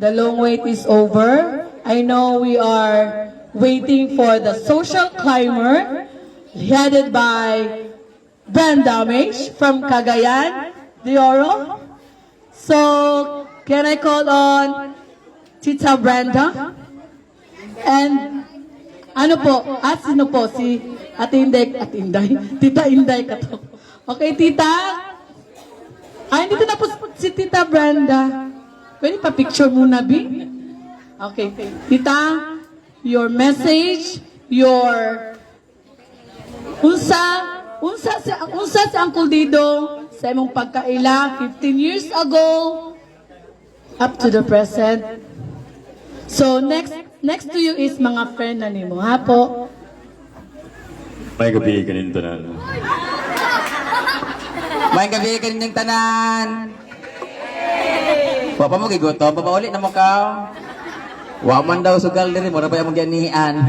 The long wait is over. I know we are waiting for the social climber headed by Brand Damage from Cagayan de Oro. So, can I call on Tita Brenda? And ano po? Sino po? Si Ate Inday, Tita Inday ka to. Okay, Tita? Dito na po si Tita Brenda. Pwede pa picture muna, Bi? Okay. Tita, your message, your unsa si Uncle Didong sa imong pagkaila 15 years ago up to the present. So next to you is mga friend na nimo, ha po? May gabi kanin tanan. May gabi kaninyang tanan. Papa mo giguto, papauli na mo ka. Wa man daw sugal diri mo ra pa yung ganian.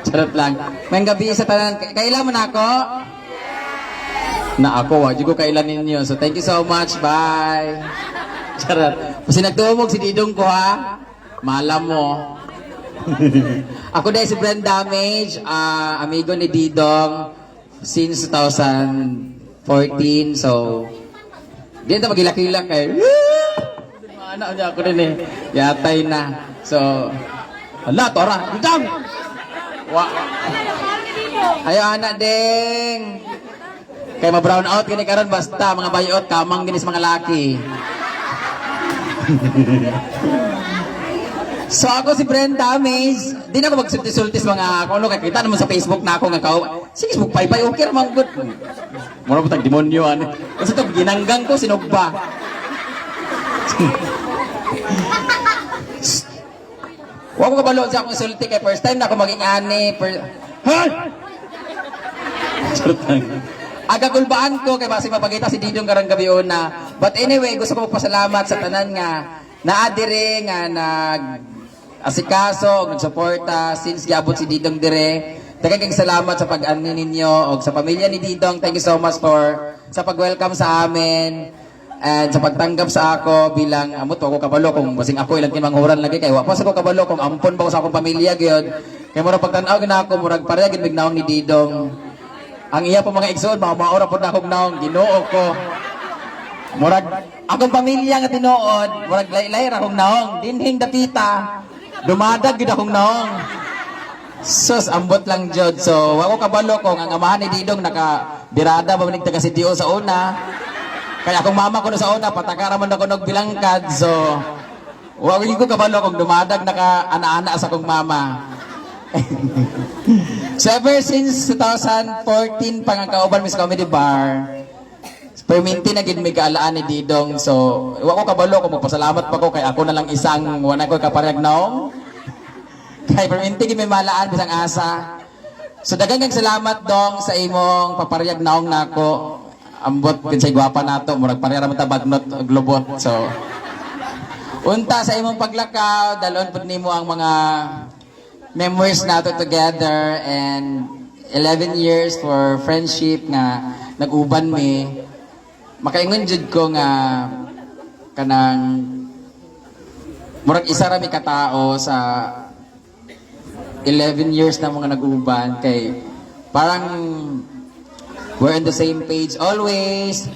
Charot lang. May gabi sa tanan. Kailan mo na ako? Na ako, wag ko kailan ninyo. So thank you so much. Bye. Charot. Kasi nagtuumog si Didong ko ha. Malam mo. Ako dahil si Brand Damage, amigo ni Didong since 2014. So, di na magilak-ilak eh. Ano niya ako din eh. Yatay na. So, hala, tora. Didong! Ayaw, anak ding. Kaya ma-brown out gini karon basta mga bayot kamang ginis mga laki. So ako si Brand Damage, di na ako magsultis-sultis mga kung ano kakita naman sa Facebook na ako nga kao. Sige, magpaypay okay naman good. Mura po tag demonyo ano. Kasi ito ginanggang ko sinugba. Huwag ko kabalo sa akong sulti kay first time na ako maging ani. Hoy! Agagulbaan ko kay basi mapakita si Didong karang gabi una. But anyway, gusto ko magpasalamat sa tanan nga naadire nga asikaso ug nagsuporta since giabot si Didong dire. Daghang salamat sa pag-ani ninyo ug sa pamilya ni Didong. Thank you so much for sa pag-welcome sa amin and sa pagtanggap sa ako bilang amot ako kabalo kung basing ako ilang kinmanghuran lagi kay wa pa sa ko kabalo kung ampon ba ko sa akong pamilya gyud. Kay murag pagtan-aw gina ako murag pareha gid bignaong ni Didong. Ang iya po mga igsoon, maura po na akong naong ginoo ko. Murag, akong pamilya nga tinuod, murag laylay ra akong naong. Dinhing dapita, dumadag gid akong naong. Sus, ambot lang jud. So, wako kabalo ko ang amahan ni Didong naka-birada ba manig taga CDO sa una. Kaya akong mama ko no sa una, patakara man ako nog bilangkad. So, wako ko kabalo kung dumadag naka-ana-ana sa akong mama. So ever since 2014 pang ang kauban Miss Comedy Bar, perminti na gid mi kaalaan ni Didong. So wa ko kabalo ko magpasalamat pa ko kay ako na lang isang wala ko kaparehag naong. Kay perminti gid mi malaan bisang asa. So daghang salamat dong sa imong paparehag naong nako. Ambot kin sa gwapa nato murag pareha ra man ta bagnot ug lubot. So unta sa imong paglakaw dalon pud nimo ang mga memories nato together and 11 years for friendship nga nag-uban mi. Makaingon jud ko nga kanang murag isa ra mi katao sa 11 years na mga nag-uban kay parang we're on the same page always.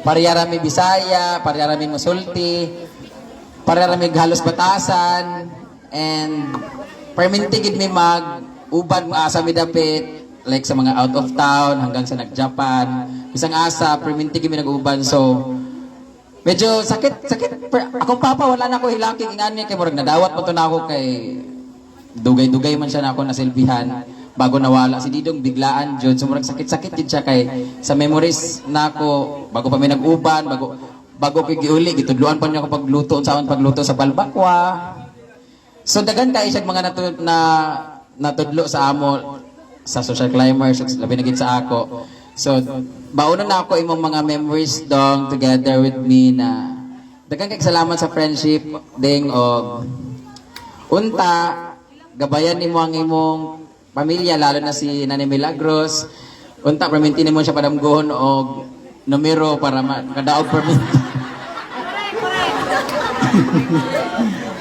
Pareha ra mi Bisaya, pareha ra mi masulti, pareha ra mi halos batasan and perminti gid mi mag-uban asa mi dapit like sa mga out of town hanggang sa nag-Japan. Isang asa perminti gid mi nag-uban so medyo sakit akong papa wala na ko hilaki ingani kay murag nadawat mo to na ako kay dugay-dugay man siya na ako nasilbihan bago nawala si Didong biglaan jud so murag sakit-sakit jud siya kay sa memories nako bago pa mi nag-uban bago ko giuli gitudluan pa niya ako pagluto unsaon pagluto sa balbakwa. So dagan kay siya mga natudlo sa amo sa social climbers labi na gid sa ako. So bauna na ako imong mga memories dong together with me na dagan kay salamat sa friendship ding og unta gabayan nimo ang imong pamilya lalo na si Nanay Milagros. Unta perminti nimo siya padamgohon og numero para kadaog permit.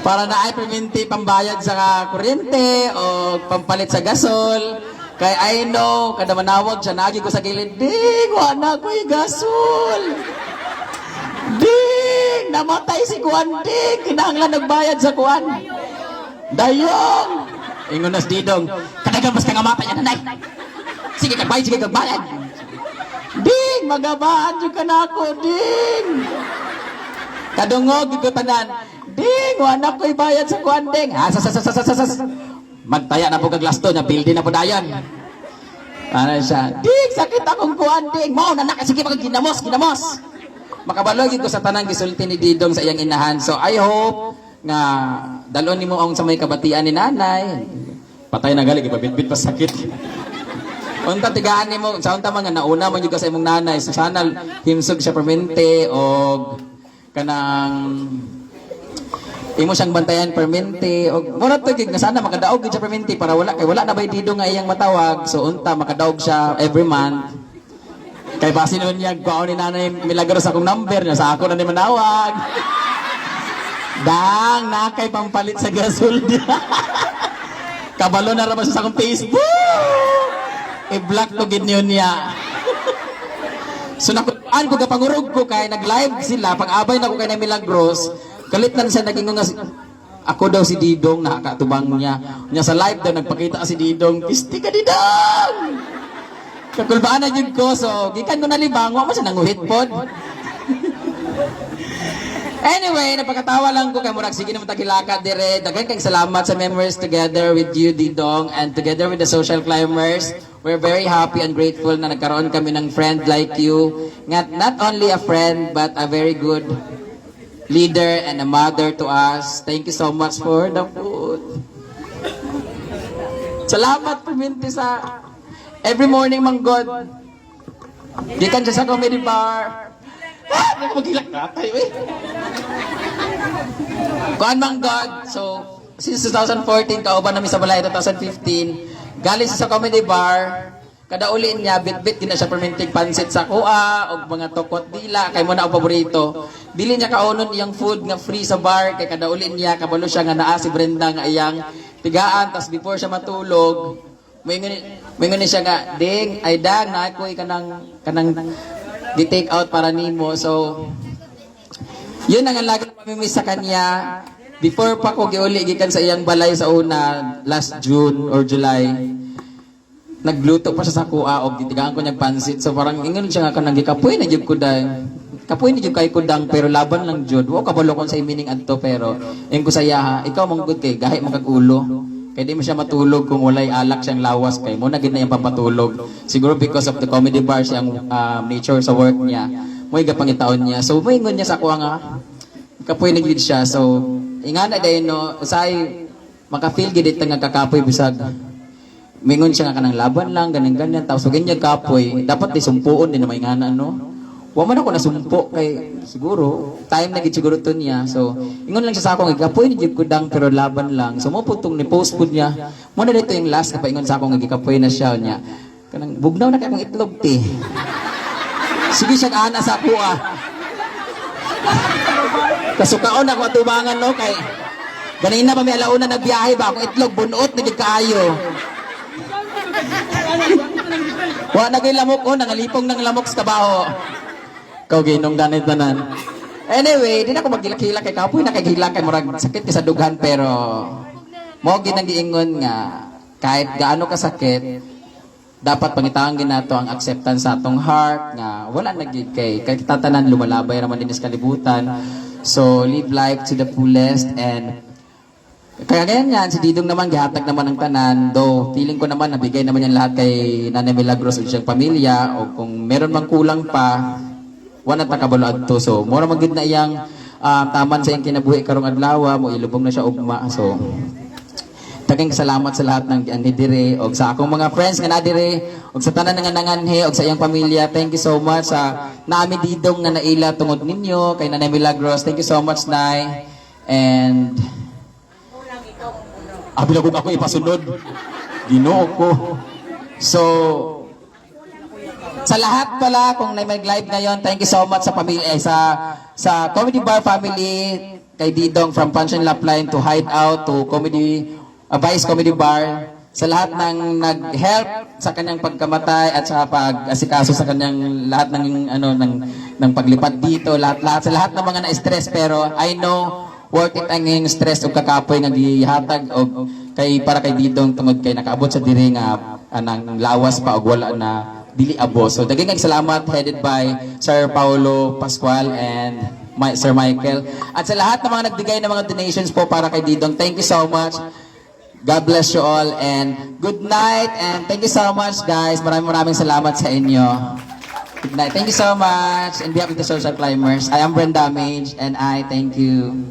Para na ay perminti pambayad sa kuryente o pampalit sa gasol. Kay I know, kada manawag siya, nagi ko sa gilid, ding, wala ko'y gasol. Ding, namatay si Kuan, ding, kinahanglan nagbayad sa Kuan. Dayong. Ingon na si Didong, kadagang mas kangamatay yan, nanay. Sige, kagbayad. Ding, magabaan yung ka na ako, ding. Kadungog, igutanan. Ding, wala ko'y bayad sa Kuan, ding. Magtaya na po kaglasto niya, building na po dayan. Ano siya? Ding, sakit akong Kuan, ding. Mao na sige, ginamos. Makabalog ko sa tanang gisulti ni Didong sa iyang inahan. So I hope nga dalon nimo ang sa may kabatian ni nanay. Patay na gali gibabitbit pa sakit. Unta tigaan nimo sa unta man nga nauna man jud ka sa imong nanay. So sana himsog siya permente og kanang imo siyang bantayan permente og mura to gid nga sana makadaog gid siya permente para wala na bay Didong nga iyang matawag. So unta makadaog siya every month. Kay basi nun niya, kuhaon ni nanay milagros akong number niya, sa ako na ni manawag. Dang, nakay pampalit sa gasol niya. Kabalo na raman sa akong Facebook. I-block ko gid niya. So nakuhaan ko kapangurog ko kay nag-live sila, pag-abay na ko kay na milagros, kalit na siya naging nga ako daw si Didong, nakakatubang niya. Niya sa live daw, nagpakita si Didong, pisti ka Didong! Kakulbaan na yun ko, so gikan ko na libang, wala mo siya nanguhit pod. Anyway, napakatawa lang ko kay Murag, sige naman tagilaka dire. Dagan kayong salamat sa memories together with you, Didong, and together with the social climbers. We're very happy and grateful na nagkaroon kami ng friend like you. Not only a friend, but a very good leader and a mother to us. Thank you so much for the food. Salamat puminti sa every morning, Manggod. Gikan siya sa comedy bar. Magilak na tayo eh. Kuan Manggod. So, since 2014, kauban namin sa Balay 2015, galing siya sa comedy bar. Kada uli niya, bit-bit gina siya perminting pansit sa kuha, o mga tokot dila, kay mo na ang paborito. Dili niya kaunon iyang food nga free sa bar, kay kada uli niya, kabalo siya nga naa si Brenda nga iyang tigaan, tas before siya matulog, Mingon siya nga, ding, ay dang, na ako'y kanang di-take out para nimo. So, yun ang lagi mamimiss sa kanya. Before pa ko giuli, gikan sa iyang balay sa una, last June or July, nagluto pa siya sa kuha, o gitigaan ko niyang pansit. So, parang ingon siya nga kanang gikapoy na jud ko dahil. Kapoy ni jud kay kudang pero laban lang jud. Wa kabalo kon sa imining adto pero ing ko saya, ikaw manggod kay gahi magkagulo. Kaya di mo siya matulog kung walay alak siyang lawas kay mo na gid na yung papatulog. Siguro because of the comedy bar siyang nature sa work niya. Mo'y gapangitaon niya. So moingon niya sa ako nga kapoy na gid siya. So ingana day no usay maka-feel gid ita nga kakapoy bisag. Mingon siya nga kanang laban lang ganyan tapos ganyan kapoy. Dapat di sumpuon din na may ingana no. Wa man ako nasumpo kay siguro time na gid siguro to niya. So ingon lang siya sa ako nga kapoy ni jud kudang pero laban lang. So mo putong ni post pud niya. Mo na dito yung last na paingon sa ako nga gikapoy na siya niya. Kanang bugnaw na kay akong itlog ti. Sige siya ana sa ako ah. Kasukaon ako atubangan no kay ganina pa may alauna nagbiyahe ba akong itlog bunuot na gid kaayo. Wa na gay lamok oh nangalipong ng lamok sa kabaho. Kau ginong ganit tanan. Anyway, di na ako maghilak-hilak kay kapoy na kay hilak kay murag sakit kay sa dughan pero mo ginang giingon nga kahit gaano ka sakit dapat pangitaon ginato ang acceptance sa atong heart nga wala nagig kay tatanan lumalabay raman din sa kalibutan. So live life to the fullest and kaya ganyan si Didong naman gihatag naman ang tanan though feeling ko naman nabigay naman yan lahat kay Nanay Milagros ug siyang pamilya o kung meron mang kulang pa wala ta kabalo adto so mura magid na iyang taman sa iyang kinabuhi karong adlaw mo ilubong na siya ugma so daghang salamat sa lahat ng ani dire og sa akong mga friends nga na dire og sa tanan nga nanganhe og sa iyang pamilya thank you so much sa naami Didong nga naila tungod ninyo kay Nanay Milagros thank you so much Nay and bilagog ako ipasunod Ginoo ko so sa lahat pala kung may live ngayon thank you so much sa pamilya sa Comedy Bar family kay Didong from Punchline Lapline to Hideout to Comedy, Vice Comedy Bar, sa lahat ng nag-help sa kanyang pagkamatay at sa pag-asikaso sa kanyang lahat ng ng paglipat dito, lahat sa lahat ng mga na-stress, pero I know worth it ang iyong stress o kakapoy nga gihatag o kay para kay Didong tungod kay nakaabot sa diri nga anang lawas pa og wala na dili abos. So daghang salamat, headed by Sir Paulo Pascual and Sir Michael, at sa lahat ng mga nagbigay ng mga donations po para kay Didong. Thank you so much. God bless you all and good night, and thank you so much guys. Maraming salamat sa inyo. Good night. Thank you so much. On behalf of the Social Climbers, I am Brenda Mage and I thank you.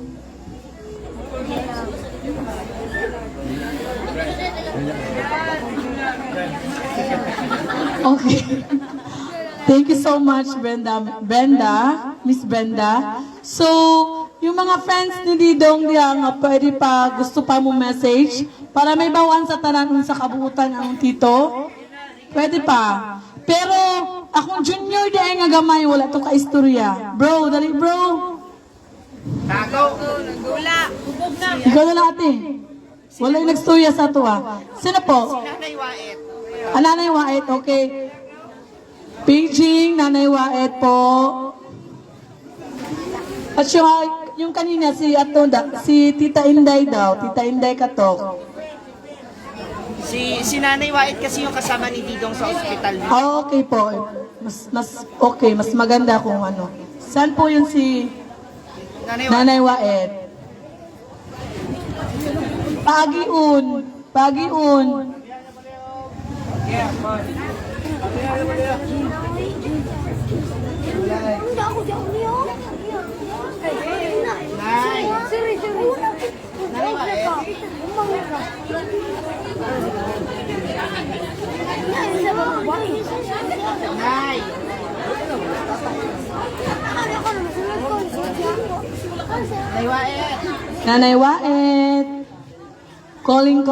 Okay. Thank you so much, Miss Brenda. So, yung mga friends ni Didong diya nga pwede pa, gusto pa mo message para may bawaan sa tanan sa kabuutan ang tito. Pwede pa. Pero, akong junior diya nga gamay, wala to ka-istorya. Bro, dali bro. Wala. Bubog na. Ikaw na lang ate. Wala yung nagstorya sa to ah. Sino po? Nanay Waet. Nanay Waet, okay. Paging, Nanay Waet po. At yung kanina, si Tita Inday daw. Tita Inday Katok. Si Nanay Waet kasi yung kasama ni Didong sa ospital. Ah, okay po. Okay, mas maganda kung ano. Saan po yun si Nanay Waet? Pagiun. Nay. Nanay Waet. Nanay Waet. Calling.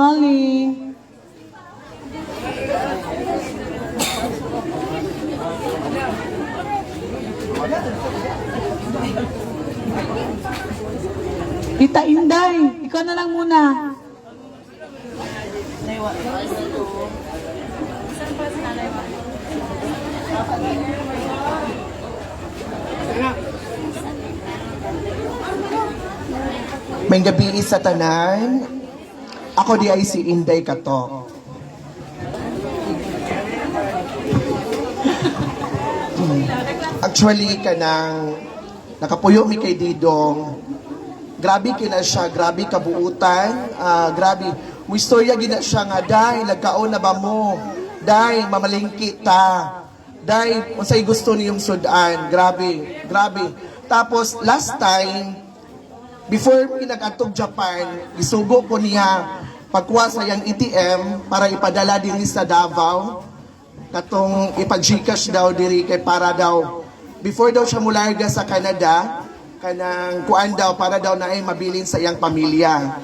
Tita Inday, ikaw na lang muna. Nanay Waet. May gabi sa tanan. Ako di ay si Inday Katok. Actually, kanang nakapuyo mi kay Didong. Grabe kina siya, grabe kabuutan, grabe. May istorya gina siya nga, day, nagkaon na ba mo? Day, mamalingki ta. Day, unsay gusto niyong sudan. Grabe. Tapos, last time, before mi nag-atog Japan, isugo ko niya pagkuha sa yang ATM para ipadala din sa Davao. Katong ipag-Gcash daw diri kay para daw before daw siya mularga sa Canada, kanang kuan daw para daw na ay mabilin sa iyang pamilya.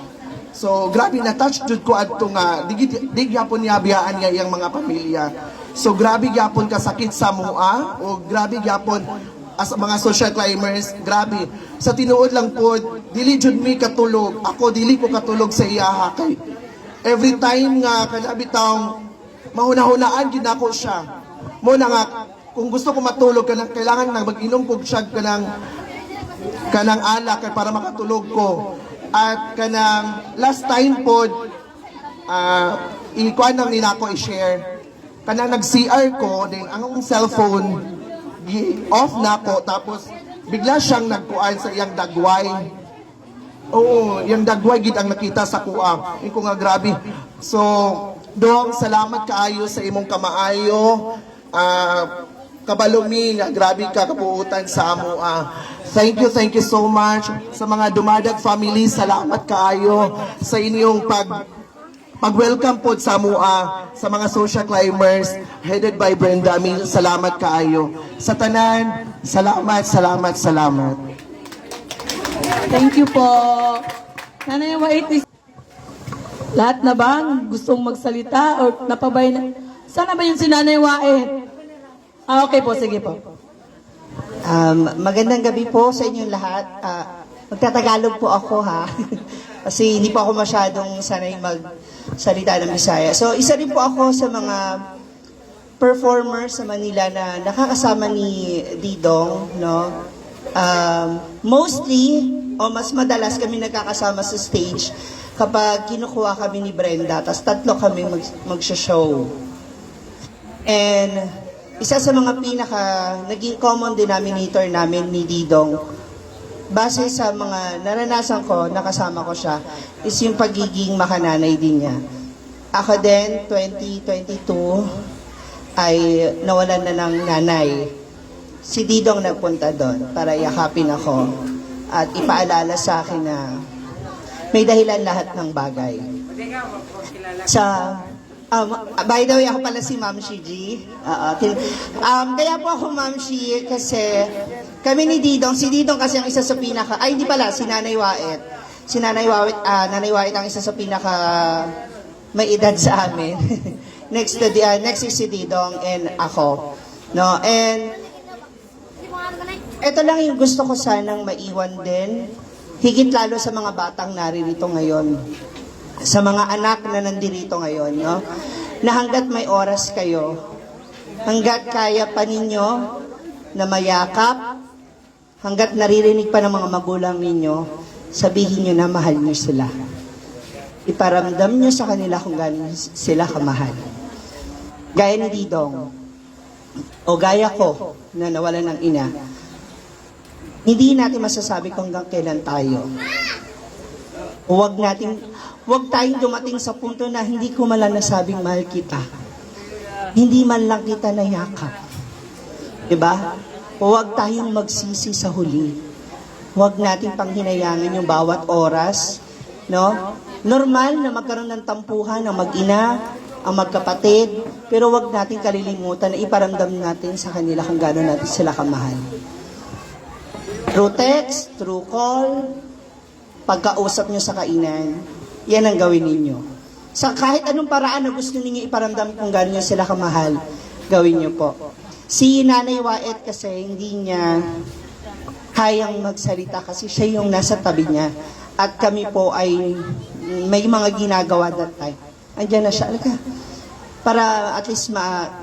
So grabe na touch jud ko adto nga di gyapon niya biyaan nga iyang mga pamilya. So grabe gyapon kasakit sa mua o grabe gyapon as mga social climbers, grabe. Sa tinuod lang po, dili jud mi katulog. Ako dili ko katulog sa iyaha kay every time nga kanabi taong mahuna-hunaan gid ako siya. Mo na nga kung gusto ko matulog kailangan na mag-inom kog siya kanang alak kay para makatulog ko. At kanang last time po ikuan nang nila ko i-share. Kanang nag-CR ko din ang cellphone off na ko tapos bigla siyang nagkuan sa iyang dagway. Oo, yung dagway gid ang nakita sa kuha. Iko nga grabe. So, Dong, salamat kaayo sa imong kamaayo. Kabalumi nga grabe ka kabuutan sa amo. Thank you so much sa mga Dumadag family. Salamat kaayo sa inyong pag-welcome po sa mua sa mga social climbers headed by Brenda Mil. Salamat kaayo. Sa tanan, salamat. Thank you po. Nanay Waet, lahat na ba gustong magsalita o napabay na? Sana ba yun si Nanay Waet? Okay po, sige po. Magandang gabi po sa inyong lahat. Magtatagalog po ako ha. Kasi hindi po ako masyadong sanay magsalita ng Bisaya. So isa rin po ako sa mga performers sa Manila na nakakasama ni Didong, no? Mostly, o mas madalas kami nagkakasama sa stage kapag kinukuha kami ni Brenda, tapos tatlo kami mag-show. And isa sa mga naging common denominator namin ni Didong, base sa mga naranasan ko, nakasama ko siya, is yung pagiging makananay din niya. Ako din, 2022, ay nawalan na ng nanay. Si Didong nagpunta doon para yakapin ako at ipaalala sa akin na may dahilan lahat ng bagay. By the way, ako pala si Ma'am Shi G. Kaya po ako Ma'am Shi kasi kami ni Didong, si Didong kasi ang isa sa hindi pala, si Nanay Wait. Si Nanay Wait ang isa sa may edad sa amin. next is si Didong and ako. No, and ito lang yung gusto ko sanang maiwan din, higit lalo sa mga batang naririto ngayon, sa mga anak na nandirito ngayon, no? Na hanggat may oras kayo, hanggat kaya pa ninyo na mayakap, hanggat naririnig pa ng mga magulang ninyo, sabihin nyo na mahal nyo sila. Iparamdam nyo sa kanila kung gaano sila kamahal. Gaya ni Didong, o gaya ko na nawalan ng ina, hindi natin masasabi kung hanggang kailan tayo. Huwag tayong dumating sa punto na hindi ko man lang nasabing mahal kita. Hindi man lang kita nayakap. Diba? Huwag tayong magsisi sa huli. Huwag natin panghinayangan yung bawat oras. No? Normal na magkaroon ng tampuhan ang mag-ina, ang magkapatid, pero huwag natin kalilimutan na iparamdam natin sa kanila kung gaano natin sila kamahal. Through text, through call, pagkausap nyo sa kainan, yan ang gawin ninyo. Sa kahit anong paraan na gusto ninyo iparamdam kung gaano nyo sila kamahal, gawin nyo po. Si Nanay Wait kasi hindi niya kayang magsalita kasi siya yung nasa tabi niya. At kami po ay may mga ginagawa that time. Andiyan na siya. Alika. Para at least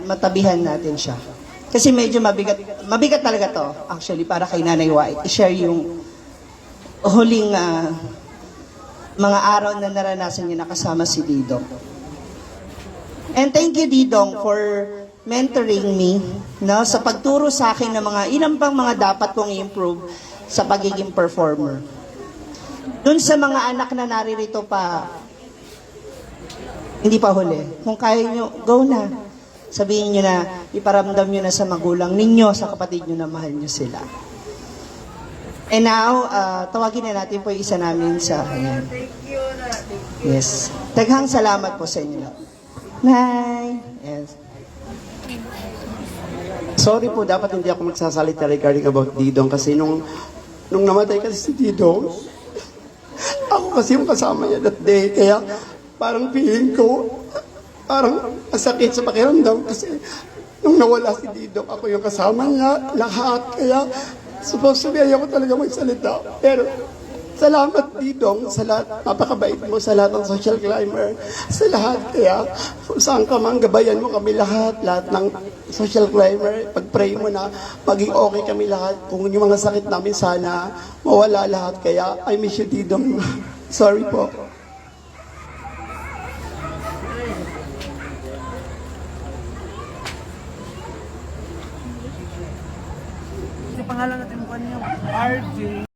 matabihan natin siya. Kasi medyo mabigat talaga to, actually, para kay Nanay Wait. I-share yung huling mga araw na naranasan niya nakasama si Didong. And thank you, Didong, for mentoring me, no, sa pagturo sa akin ng mga ilang pang mga dapat kong i-improve sa pagiging performer. Doon sa mga anak na naririto pa, hindi pa huli. Kung kaya nyo, go na. Sabihin nyo na, iparamdam nyo na sa magulang ninyo, sa kapatid nyo na mahal nyo sila. And now, tawagin na natin po yung isa namin sa... Ayan. Yes. Taghang salamat po sa inyo. Nay. Yes. Sorry po, dapat hindi ako magsasalita regarding about Didong kasi nung namatay kasi si Didong, ako kasi yung kasama niya that day, kaya parang feeling ko, parang masakit sa pakiramdam kasi nung nawala si Didong, ako yung kasama niya, lahat, kaya supposed to be ayaw ko talaga magsalita. Pero salamat Didong sa lahat, napakabait mo sa lahat ng social climber, sa lahat, kaya kung saan ka man, gabayan mo kami lahat ng social climber, pag-pray mo na maging okay kami lahat, kung yung mga sakit namin sana mawala lahat, kaya I miss you Didong. Sorry po. Pangalan natin mo kanina, RJ.